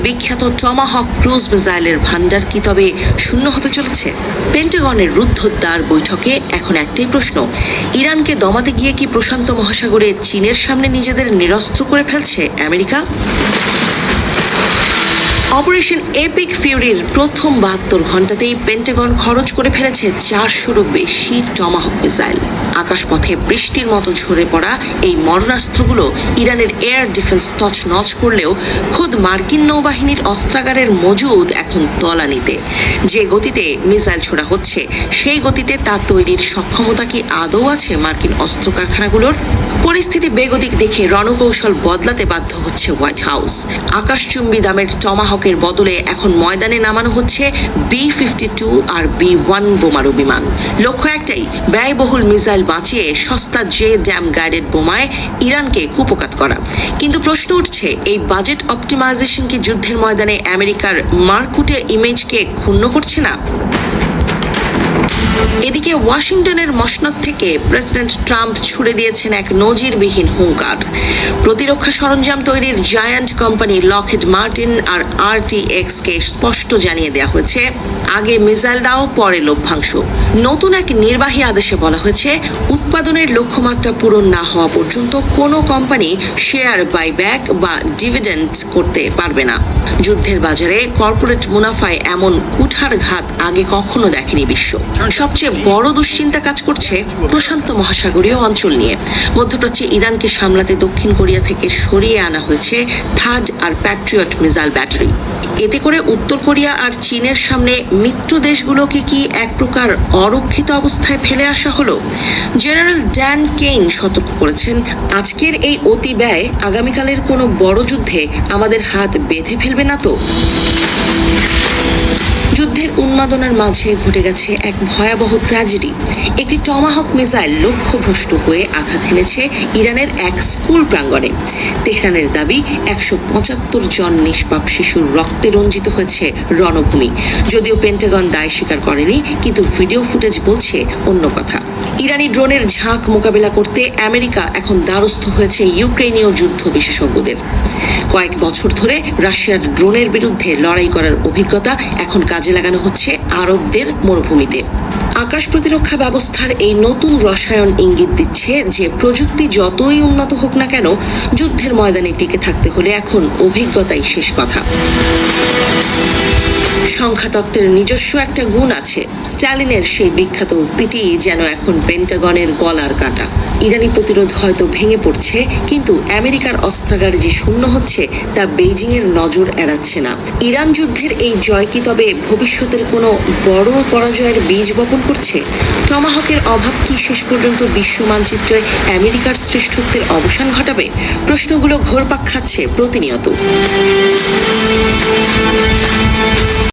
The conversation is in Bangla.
বিখ্যাত টমাহক ক্রুজ মিসাইলের ভান্ডার কি তবে শূন্য হতে চলেছে? পেন্টাগনের রুদ্ধদ্বার বৈঠকে এখন একটাই প্রশ্ন, ইরানকে দমাতে গিয়ে কি প্রশান্ত মহাসাগরে চীনের সামনে নিজেদের নিরস্ত্র করে ফেলছে আমেরিকা? অপারেশন এপিক ফিউরির প্রথম ৭২ ঘণ্টাতেই পেন্টাগন খরচ করে ফেলেছে ৪০০রও বেশি টমাহক মিসাইল। আকাশপথে বৃষ্টির মতো ঝরে পড়া এই মরণাস্ত্রগুলো ইরানের এয়ার ডিফেন্স তছনছ করলেও খোদ মার্কিন নৌবাহিনীর অস্ত্রাগারের মজুদ এখন তলানিতে। যে গতিতে মিসাইল ছোড়া হচ্ছে সেই গতিতে তা তৈরির সক্ষমতা কি আদৌ আছে মার্কিন অস্ত্র কারখানাগুলোর? পরিস্থিতি বেগতিক দেখে রণকৌশল বদলাতে বাধ্য হচ্ছে হোয়াইট হাউস। আকাশচুম্বী দামের টমাহকের বদলে এখন ময়দানে নামানো হচ্ছে B-52 আর B-1 বোমারু বিমান। লক্ষ্য একটাই, ব্যয়বহুল মিসাইল বাঁচিয়ে সস্তা ড্যাম গাইডেড বোমায় ইরানকে কুপোকাত করা। কিন্তু প্রশ্ন উঠছে, এই বাজেট অপটিমাইজেশন কি যুদ্ধের ময়দানে আমেরিকার মারকুটে ইমেজকে ক্ষুণ্ণ করছে না? এদিকে ওয়াশিংটনের মসনদ থেকে প্রেসিডেন্ট ট্রাম্প ছুড়ে দিয়েছেন এক নজিরবিহীন হুঙ্কার। প্রতিরক্ষা সরঞ্জাম তৈরির জায়ান্ট কোম্পানি লকহিড মার্টিন আর RTX কে স্পষ্ট জানিয়ে দেওয়া হয়েছে, আগে মিসাইল দাও পরে লভ্যাংশ। নতুন এক নির্বাহী আদেশে বলা হয়েছে, উৎপাদনের লক্ষ্যমাত্রা পূরণ না হওয়া পর্যন্ত কোনো কোম্পানি শেয়ার বাইব্যাক বা ডিভিডেন্ড করতে পারবে না। যুদ্ধের বাজারে কর্পোরেট মুনাফায় এমন কুঠারঘাত আগে কখনো দেখেনি বিশ্ব। সবচেয়ে বড় দুশ্চিন্তা কাজ করছে প্রশান্ত মহাসাগরীয় অঞ্চল নিয়ে। মধ্যপ্রাচ্যে ইরানকে সামলাতে দক্ষিণ কোরিয়া থেকে সরিয়ে আনা হয়েছে থাড আর প্যাট্রিয়ট মিসাইল ব্যাটারি। এতে করে উত্তর কোরিয়া আর চীনের সামনে মিত্র দেশগুলোকে কি এক প্রকার অরক্ষিত অবস্থায় ফেলে আসা হলো? জেনারেল ড্যান কেইন সতর্ক করেছেন, আজকের এই অতি ব্যয় আগামীকালের কোনো বড় যুদ্ধে আমাদের হাত বেঁধে ফেলবে না তো? যুদ্ধের উন্মাদনার মাঝে ঘটে গেছে এক ভয়াবহ ট্র্যাজেডি। একটি টমাহক মিসাইল লক্ষ্যভ্রষ্ট হয়ে আঘাত হেনেছে ইরানের এক স্কুল প্রাঙ্গণে। তেহরানের দাবি, ১৭৫ জন নিষ্পাপ শিশুর রক্তে রঞ্জিত হয়েছে রণভূমি। যদিও পেন্টাগন দায় স্বীকার করেনি, কিন্তু ভিডিও ফুটেজ বলছে অন্য কথা। ইরানি ড্রোনের ঝাঁক মোকাবেলা করতে আমেরিকা এখন দ্বারস্থ হয়েছে ইউক্রেনীয় যুদ্ধ বিশেষজ্ঞদের। কয়েক বছর ধরে রাশিয়ার ড্রোনের বিরুদ্ধে লড়াই করার অভিজ্ঞতা এখন কাজে লাগানো হচ্ছে আরবদের মরুভূমিতে। আকাশ প্রতিরক্ষা ব্যবস্থার এই নতুন রসায়ন ইঙ্গিত দিচ্ছে যে প্রযুক্তি যতই উন্নত হোক না কেন, যুদ্ধের ময়দানে টিকে থাকতে হলে এখন অভিজ্ঞতাই শেষ কথা। সংখ্যাতত্ত্বের নিজস্ব একটা গুণ আছে। স্ট্যালিনের সেই বিখ্যাত উক্তিটি যেন এখন পেন্টাগনের গলার কাঁটা। ইরানি প্রতিরোধ হয়তো ভেঙে পড়ছে, কিন্তু আমেরিকার অস্ত্রাগার যে শূন্য হচ্ছে তা বেইজিং এর নজর এড়াচ্ছে না। ইরান যুদ্ধের এই জয় কি তবে ভবিষ্যতের কোনো বড় পরাজয়ের বীজ বপন করছে? টমাহকের অভাব কি শেষ পর্যন্ত বিশ্ব মানচিত্রে আমেরিকার শ্রেষ্ঠত্বের অবসান ঘটাবে? প্রশ্নগুলো ঘুরপাক খাচ্ছে প্রতিনিয়ত।